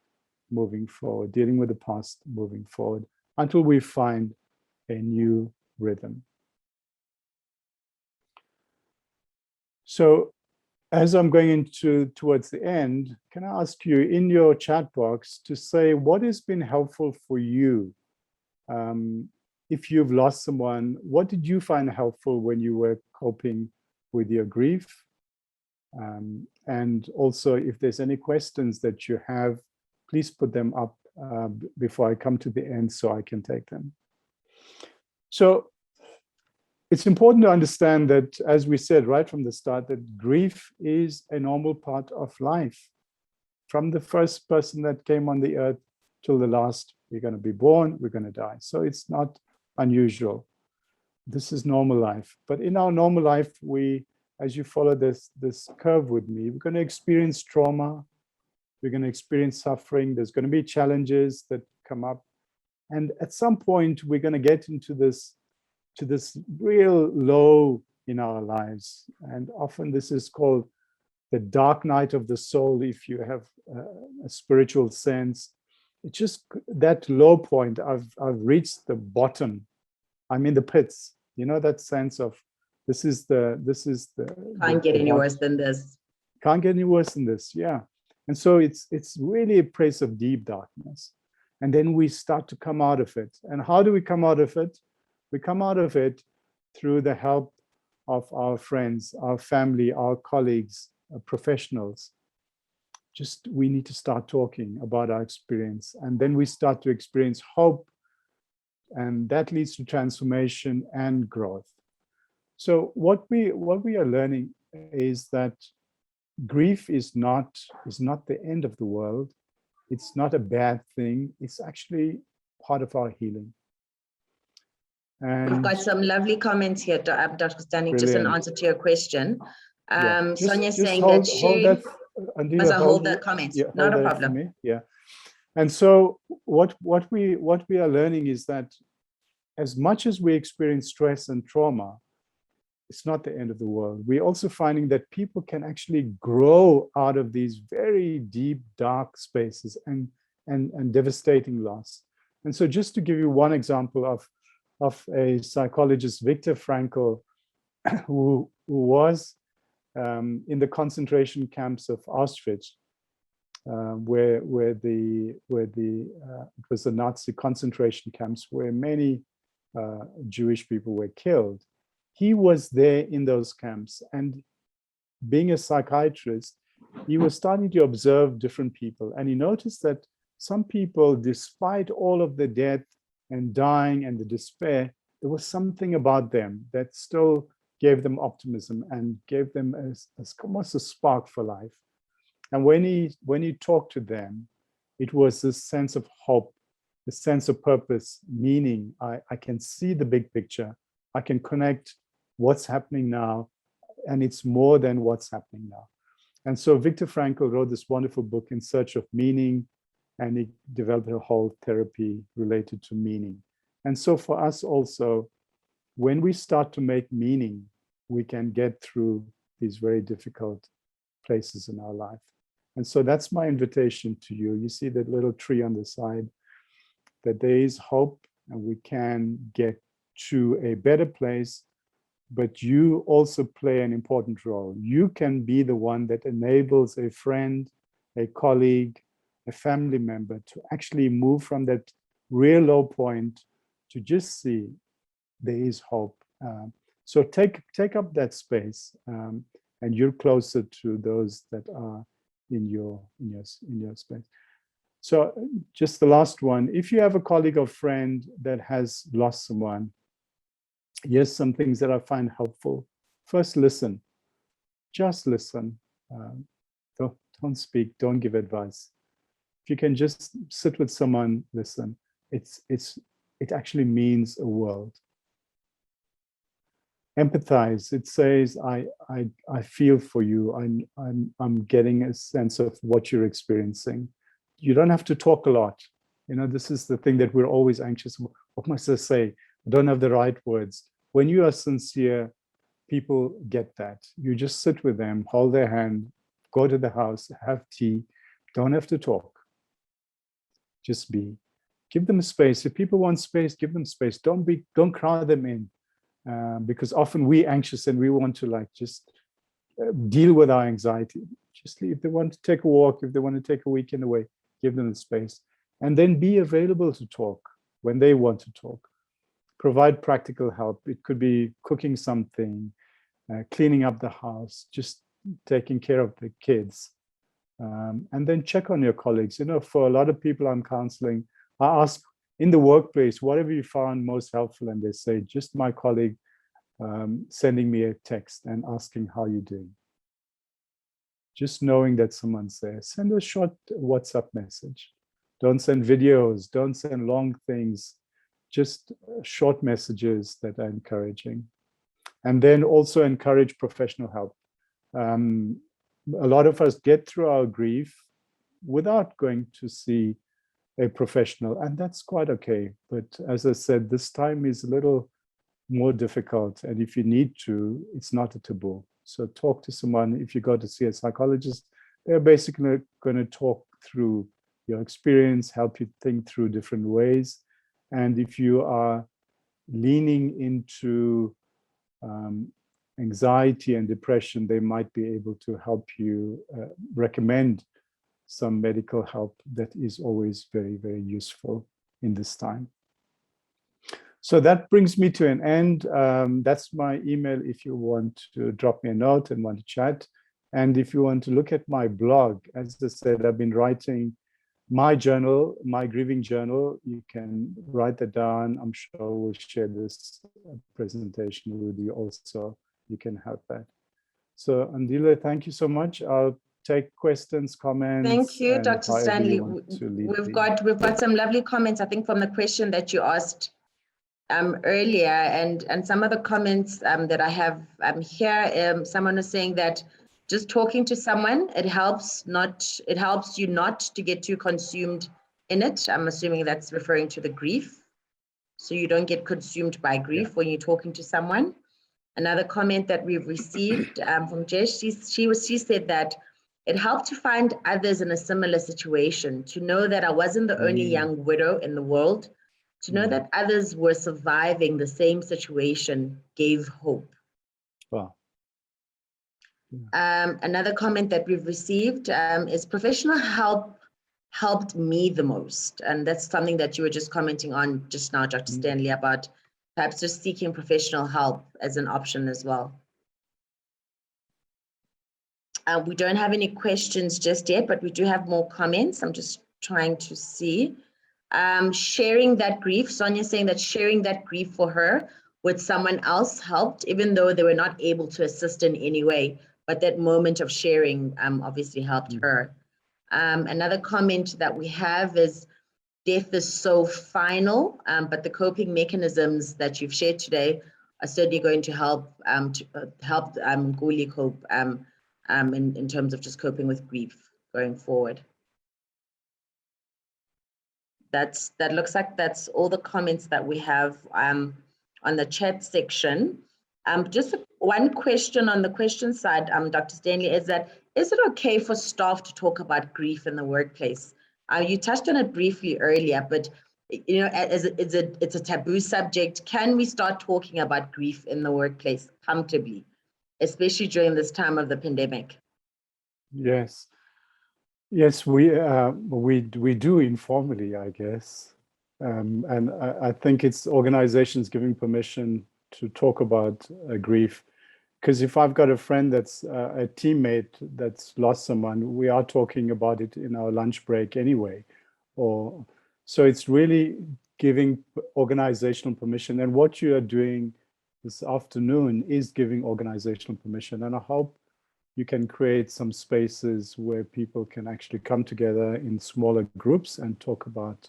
moving forward, dealing with the past, moving forward, until we find a new rhythm. So as I'm going towards the end, can I ask you in your chat box to say what has been helpful for you? If you've lost someone, what did you find helpful when you were coping with your grief? And also, if there's any questions that you have, please put them up before I come to the end so I can take them. So it's important to understand that, as we said right from the start, that grief is a normal part of life. From the first person that came on the earth till the last, we're going to be born, we're going to die. So it's not unusual. This is normal life. But in our normal life, we, as you follow this curve with me, we're going to experience trauma, we're going to experience suffering, there's going to be challenges that come up. And at some point, we're going to get into this real low in our lives. And often this is called the dark night of the soul, if you have a spiritual sense. It's just that low point. I've reached the bottom. I'm in the pits. You know, that sense of this is the Can't get any worse than this. Can't get any worse than this, yeah. And so it's really a place of deep darkness. And then we start to come out of it. And how do we come out of it? We come out of it through the help of our friends, our family, our colleagues, professionals. Just we need to start talking about our experience, and then we start to experience hope, and that leads to transformation and growth. So what we are learning is that grief is not the end of the world. It's not a bad thing. It's actually part of our healing. And we've got some lovely comments here, Dr. Stanek, just an answer to your question. Yeah. Sonia's saying hold, that she must hold that comment. Yeah, not a problem. Yeah. And so what we are learning is that as much as we experience stress and trauma, it's not the end of the world. We're also finding that people can actually grow out of these very deep, dark spaces and devastating loss. And so just to give you one example of a psychologist, Viktor Frankl, who was in the concentration camps of Auschwitz, where it was the Nazi concentration camps where many Jewish people were killed. He was there in those camps, and being a psychiatrist, he was starting to observe different people, and he noticed that some people, despite all of the death and dying and the despair, there was something about them that still gave them optimism and gave them almost a spark for life. And when he talked to them, it was this sense of hope, the sense of purpose, meaning. I can see the big picture. I can connect what's happening now, and it's more than what's happening now. And so Viktor Frankl wrote this wonderful book, In Search of Meaning, and he developed a whole therapy related to meaning. And so for us also, when we start to make meaning, we can get through these very difficult places in our life. And so that's my invitation to you. You see that little tree on the side, that there is hope and we can get to a better place, but you also play an important role. You can be the one that enables a friend, a colleague, a family member to actually move from that real low point to just see there is hope. So take up that space, and you're closer to those that are in your space. So just the last one, if you have a colleague or friend that has lost someone, here's some things that I find helpful. First, listen. Just listen. Don't speak. Don't give advice. If you can just sit with someone, listen. It actually means a world. Empathize. It says, I feel for you. I'm getting a sense of what you're experiencing. You don't have to talk a lot. You know, this is the thing that we're always anxious. What must I say? I don't have the right words. When you are sincere, people get that. You just sit with them, hold their hand, go to the house, have tea. Don't have to talk. Just be. Give them space. If people want space, give them space. Don't crowd them in, because often we're anxious and we want to just deal with our anxiety. Just leave. If they want to take a walk, if they want to take a weekend away, give them the space, and then be available to talk when they want to talk. Provide practical help. It could be cooking something, cleaning up the house, just taking care of the kids, and then check on your colleagues. You know, for a lot of people I'm counseling, I ask in the workplace, what have you found most helpful? And they say, just my colleague sending me a text and asking how you're doing. Just knowing that someone's there. Send a short WhatsApp message. Don't send videos, don't send long things, just short messages that are encouraging. And then also encourage professional help. A lot of us get through our grief without going to see a professional, and that's quite okay. But as I said, this time is a little more difficult, and if you need to, it's not a taboo. So talk to someone. If you go to see a psychologist, they're basically going to talk through your experience, help you think through different ways. And if you are leaning into anxiety and depression, they might be able to help you recommend some medical help that is always very, very useful in this time. So that brings me to an end. That's my email if you want to drop me a note and want to chat. And if you want to look at my blog, as I said, I've been writing my journal, my grieving journal. You can write that down. I'm sure we'll share this presentation with you also. You can have that. So Andile, thank you so much. I'll take questions, comments. Thank you, Dr. Stanley. We've got some lovely comments, I think, from the question that you asked earlier, and some of the comments that I have here. Someone was saying that just talking to someone, it helps you not to get too consumed in it. I'm assuming that's referring to the grief. So you don't get consumed by grief when you're talking to someone. Another comment that we've received from Jess, she said that it helped to find others in a similar situation, to know that I wasn't the only young widow in the world, to know that others were surviving the same situation gave hope. Wow. Another comment that we've received is professional help helped me the most. And that's something that you were just commenting on just now, Dr. Stanley, about perhaps just seeking professional help as an option as well. We don't have any questions just yet, but we do have more comments. I'm just trying to see. Sharing that grief, Sonia saying that sharing that grief for her with someone else helped, even though they were not able to assist in any way, but that moment of sharing obviously helped her. Another comment that we have is, death is so final, but the coping mechanisms that you've shared today are certainly going to help Nguli cope in terms of just coping with grief going forward. That looks like that's all the comments that we have on the chat section. Just one question on the question side, Dr. Stanley, is that is it okay for staff to talk about grief in the workplace? You touched on it briefly earlier, but you know, it's a taboo subject. Can we start talking about grief in the workplace comfortably, especially during this time of the pandemic? Yes. Yes, we do informally, I guess. And I think it's organizations giving permission to talk about grief. Because if I've got a friend that's a teammate that's lost someone, we are talking about it in our lunch break anyway. So it's really giving organizational permission. And what you are doing this afternoon is giving organizational permission. And I hope you can create some spaces where people can actually come together in smaller groups and talk about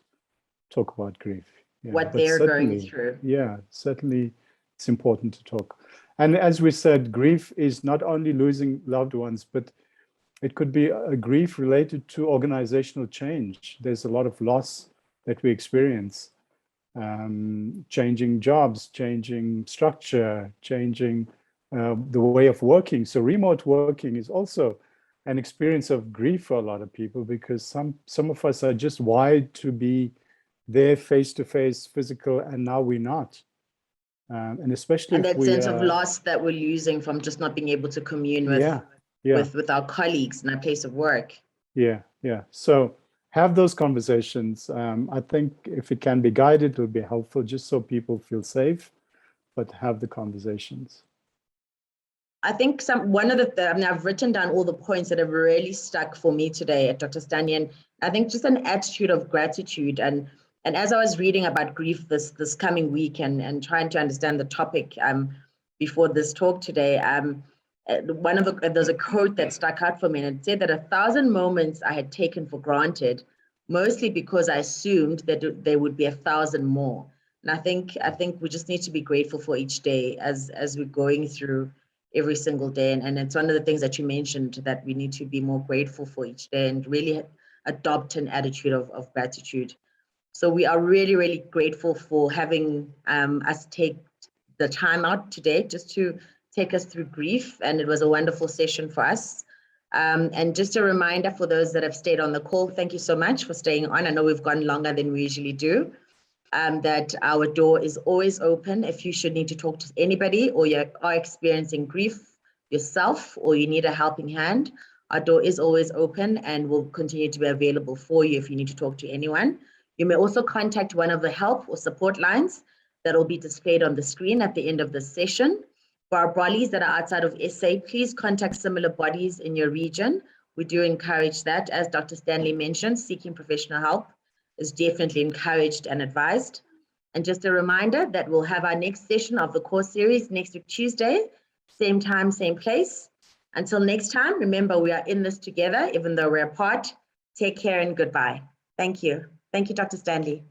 grief. Yeah, what but they're going certainly, through. yeah, certainly it's important to talk. And as we said, grief is not only losing loved ones, but it could be a grief related to organizational change. There's a lot of loss that we experience. Changing jobs, changing structure, changing the way of working. So remote working is also an experience of grief for a lot of people, because some of us are just wired to be there face-to-face, physical, and now we're not. And especially And if that we sense of loss that we're losing from just not being able to commune with our colleagues in our place of work. Yeah. So have those conversations. I think if it can be guided, it will be helpful, just so people feel safe, but have the conversations. I think one of the, I mean, I've written down all the points that have really stuck for me today at Dr. Stanley, and I think just an attitude of gratitude. And as I was reading about grief this coming week and trying to understand the topic before this talk today, there's a quote that stuck out for me, and it said that 1,000 moments I had taken for granted, mostly because I assumed that there would be 1,000 more. And I think we just need to be grateful for each day as we're going through every single day. And it's one of the things that you mentioned, that we need to be more grateful for each day and really adopt an attitude of gratitude. So we are really, really grateful for having us take the time out today just to take us through grief. And it was a wonderful session for us. And just a reminder for those that have stayed on the call, thank you so much for staying on. I know we've gone longer than we usually do. That our door is always open if you should need to talk to anybody, or you are experiencing grief yourself, or you need a helping hand. Our door is always open and will continue to be available for you if you need to talk to anyone. You may also contact one of the help or support lines that will be displayed on the screen at the end of this session. For our bodies that are outside of SA, please contact similar bodies in your region. We do encourage that. As Dr. Stanley mentioned, seeking professional help is definitely encouraged and advised. And just a reminder that we'll have our next session of the course series next week, Tuesday, same time, same place. Until next time, remember, we are in this together, even though we're apart. Take care and goodbye. Thank you. Thank you, Dr. Stanley.